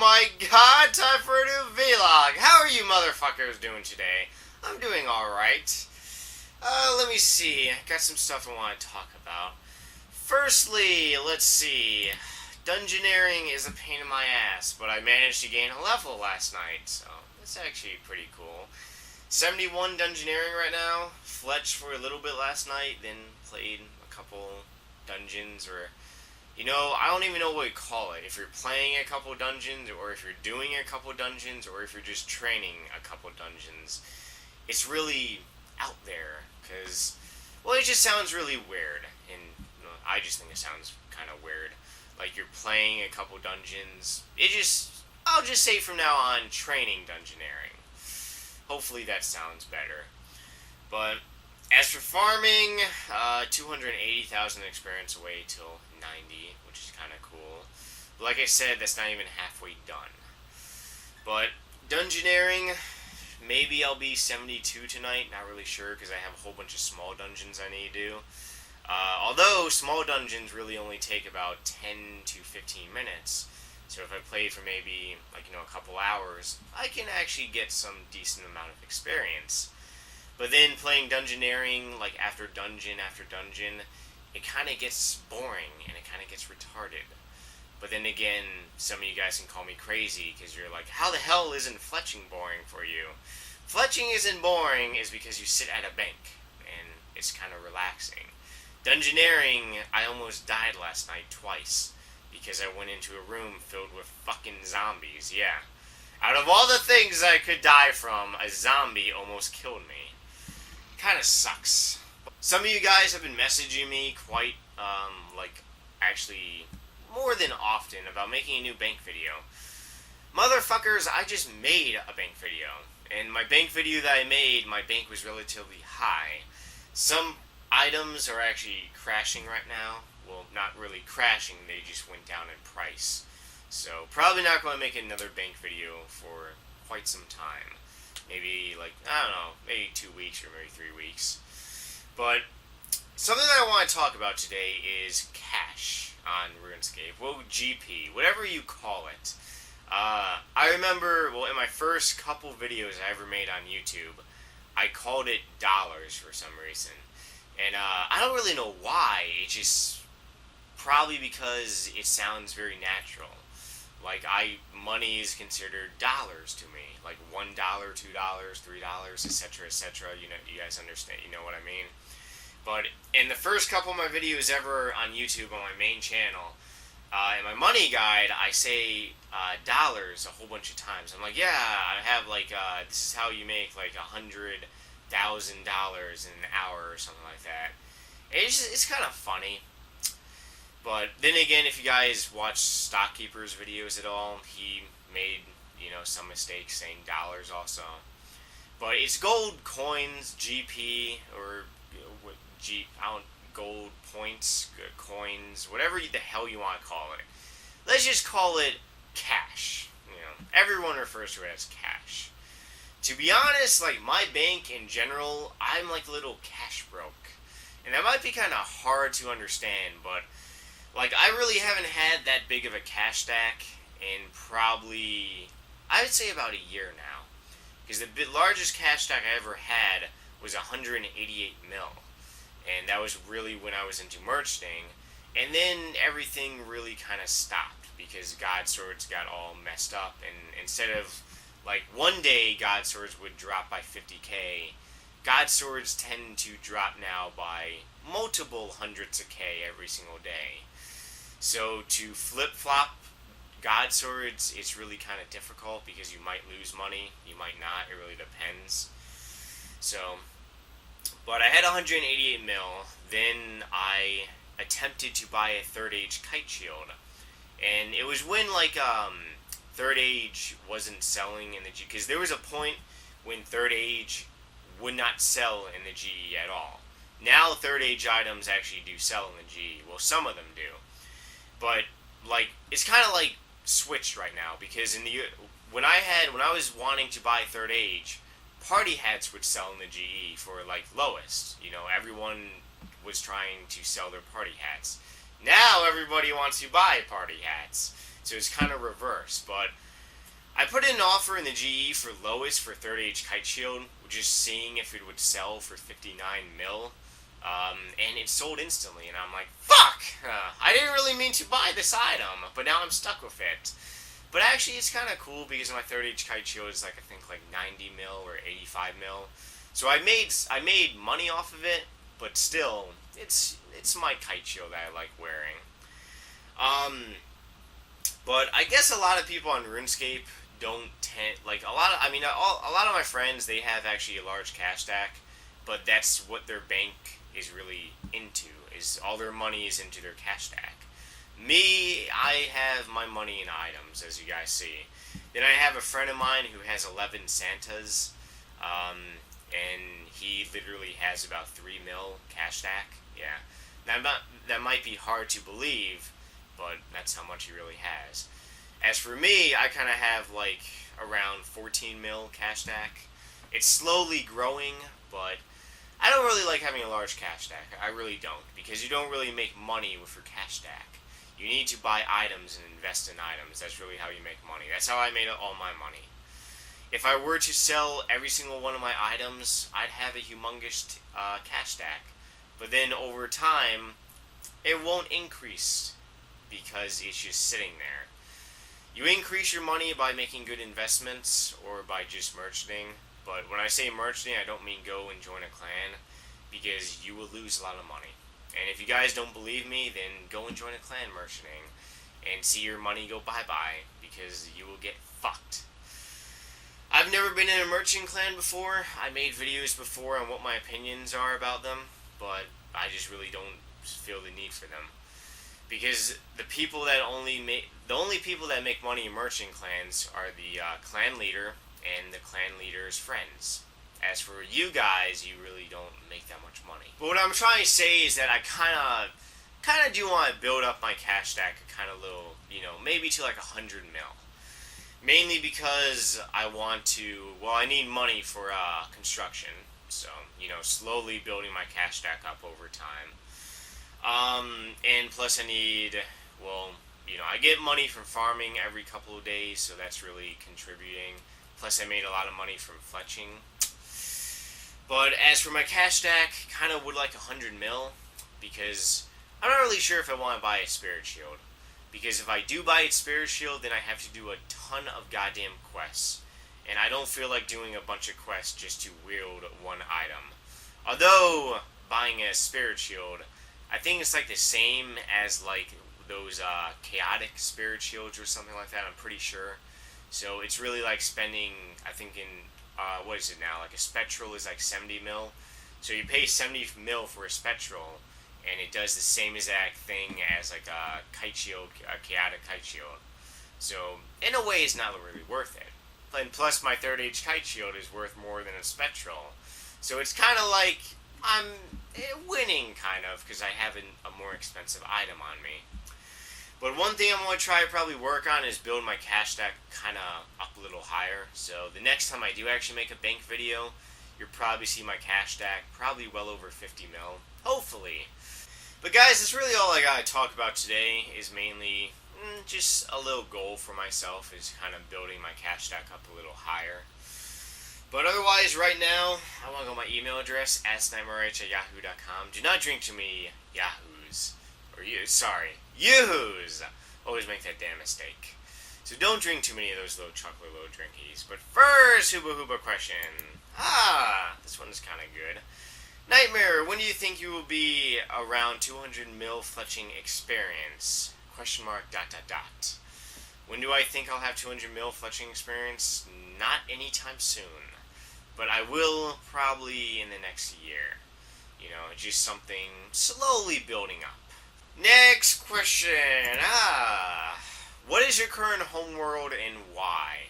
my god, time for a new vlog. How are you motherfuckers doing today? I'm doing alright. Let me see. Got some stuff I want to talk about. Firstly, let's see. Dungeoneering is a pain in my ass, but I managed to gain a level last night, so that's actually pretty cool. 71 dungeoneering right now. Fletched for a little bit last night, then played a couple dungeons, or I don't even know what you call it. If you're playing a couple dungeons, or if you're doing a couple dungeons, or if you're just training a couple dungeons. It's really out there, because, well, it just sounds really weird, and I just think it sounds kind of weird. Like, you're playing a couple dungeons. I'll just say from now on, training dungeoneering. Hopefully that sounds better. But as for farming, 280,000 experience away till 90, which is kind of cool. But like I said, that's not even halfway done. But dungeoneering, maybe I'll be 72 tonight. Not really sure, because I have a whole bunch of small dungeons I need to do. Although small dungeons really only take about 10 to 15 minutes. So if I play for maybe, a couple hours, I can actually get some decent amount of experience. But then playing dungeoneering, after dungeon, it kind of gets boring, and it kind of gets retarded. But then again, some of you guys can call me crazy, because you're like, how the hell isn't fletching boring for you? Fletching isn't boring is because you sit at a bank, and it's kind of relaxing. Dungeoneering, I almost died last night twice, because I went into a room filled with fucking zombies, yeah. Out of all the things I could die from, a zombie almost killed me. Kinda sucks. Some of you guys have been messaging me quite, actually, more than often about making a new bank video. Motherfuckers, I just made a bank video. And my bank video that I made, my bank was relatively high. Some items are actually crashing right now. Well, not really crashing, they just went down in price. So, probably not going to make another bank video for quite some time. Maybe, maybe 2 weeks or maybe 3 weeks. But something that I want to talk about today is cash on Runescape. Well, GP, whatever you call it. I remember, in my first couple videos I ever made on YouTube, I called it dollars for some reason. And I don't really know why. It's just probably because it sounds very natural. Money is considered dollars to me. $1, $2, $3, etc., etc. You guys understand, you know what I mean? But in the first couple of my videos ever on YouTube on my main channel, in my money guide, I say dollars a whole bunch of times. I'm like, yeah, I have this is how you make $100,000 in an hour or something like that. It's kind of funny. But then again, if you guys watch Stockkeeper's videos at all, he made, some mistakes saying dollars also. But it's gold coins, GP, or gold points, coins, whatever the hell you want to call it. Let's just call it cash. Everyone refers to it as cash. To be honest, my bank in general, I'm a little cash broke. And that might be kind of hard to understand, but I really haven't had that big of a cash stack in probably, I would say about a year now. Because the largest cash stack I ever had was 188 mil. And that was really when I was into merching. And then everything really kind of stopped because God Swords got all messed up. And instead of, one day God Swords would drop by 50k, God Swords tend to drop now by multiple hundreds of K every single day. So to flip-flop God Swords, it's really kind of difficult because you might lose money, you might not, it really depends. So, but I had 188 mil, then I attempted to buy a Third Age Kite Shield. And it was when, Third Age wasn't selling in the G, because there was a point when Third Age would not sell in the GE at all. Now Third Age items actually do sell in the GE. Well, some of them do. But, it's kind of switched right now, because when I was wanting to buy Third Age, party hats would sell in the GE for, lowest. Everyone was trying to sell their party hats. Now everybody wants to buy party hats. So it's kind of reversed, but I put in an offer in the GE for lowest for third age kite shield, just seeing if it would sell for 59 mil. And it sold instantly, and I'm like, fuck! I didn't really mean to buy this item, but now I'm stuck with it. But actually, it's kind of cool because my third age kite shield is like, I think like 90 mil or 85 mil. So I made money off of it, but still, it's my kite shield that I like wearing. But I guess a lot of people on RuneScape don't tend, like a lot of my friends, they have actually a large cash stack, but that's what their bank is really into, is all their money is into their cash stack. Me, I have my money in items, as you guys see. Then I have a friend of mine who has 11 Santas, and he literally has about 3 mil cash stack. Yeah, that might be hard to believe, but that's how much he really has. As for me, I kind of have like around 14 mil cash stack. It's slowly growing, but I don't really like having a large cash stack. I really don't, because you don't really make money with your cash stack. You need to buy items and invest in items. That's really how you make money. That's how I made all my money. If I were to sell every single one of my items, I'd have a humongous cash stack. But then over time, it won't increase because it's just sitting there. You increase your money by making good investments or by just merchanting. But when I say merchanting, I don't mean go and join a clan, because you will lose a lot of money. And if you guys don't believe me, then go and join a clan merchanting and see your money go bye-bye, because you will get fucked. I've never been in a merchant clan before. I made videos before on what my opinions are about them, but I just really don't feel the need for them. Because the only people that make money in merchant clans are the clan leader and the clan leader's friends. As for you guys, you really don't make that much money. But what I'm trying to say is that I kind of do want to build up my cash stack a kind of little, maybe to like 100 mil. Mainly because I need money for construction. So, slowly building my cash stack up over time. And plus I need, I get money from farming every couple of days, so that's really contributing. Plus I made a lot of money from fletching. But as for my cash stack, kind of would like 100 mil, because I'm not really sure if I want to buy a spirit shield. Because if I do buy a spirit shield, then I have to do a ton of goddamn quests. And I don't feel like doing a bunch of quests just to wield one item. Although, buying a spirit shield, I think it's like the same as like those chaotic spirit shields or something like that, I'm pretty sure. So it's really like spending, I think in, what is it now, like a spectral is like 70 mil. So you pay 70 mil for a spectral, and it does the same exact thing as like a kite shield, a chaotic kite shield. So in a way, it's not really worth it. And plus, my third age kite shield is worth more than a spectral. So it's kind of like I'm winning, kind of, because I have a more expensive item on me. But one thing I'm going to try to probably work on is build my cash stack kind of up a little higher. So the next time I do actually make a bank video, you'll probably see my cash stack probably well over 50 mil. Hopefully. But guys, that's really all I got to talk about today, is mainly just a little goal for myself, is kind of building my cash stack up a little higher. But otherwise, right now, I want to go my email address, @sniperrh@yahoo.com. Do not drink too many yahoos. Yoo-hoos! Always make that damn mistake. So don't drink too many of those little chocolate little drinkies. But first, Hooba question. This one is kind of good. Nightmare, when do you think you will be around 200 mil fletching experience? ? When do I think I'll have 200 mil fletching experience? Not anytime soon. But I will probably in the next year. Just something slowly building up. Next question. What is your current home world and why?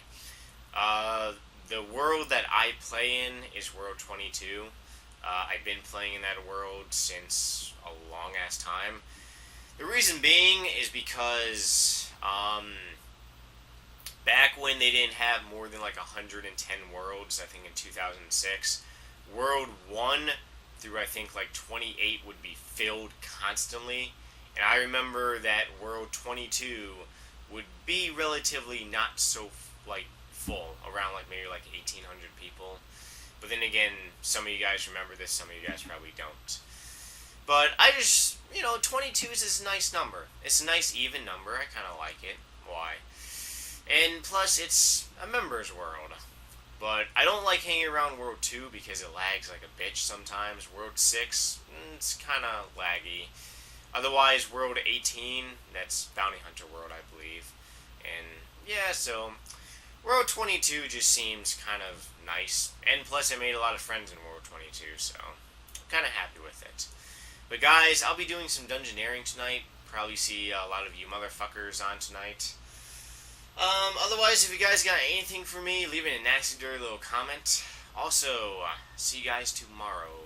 The world that I play in is World 22. I've been playing in that world since a long ass time. The reason being is because back when they didn't have more than like 110 worlds, I think in 2006, World 1 through I think like 28 would be filled constantly. And I remember that World 22 would be relatively not so like full, around like maybe like 1,800 people. But then again, some of you guys remember this, some of you guys probably don't. But I just, 22 is a nice number. It's a nice even number. I kind of like it. Why? And plus, it's a members world. But I don't like hanging around World 2 because it lags like a bitch sometimes. World 6, it's kind of laggy. Otherwise, World 18, that's Bounty Hunter World, I believe. And yeah, so World 22 just seems kind of nice. And plus, I made a lot of friends in World 22, so I'm kind of happy with it. But guys, I'll be doing some dungeoneering tonight. Probably see a lot of you motherfuckers on tonight. Otherwise, if you guys got anything for me, leave it in a nasty, dirty little comment. Also, see you guys tomorrow.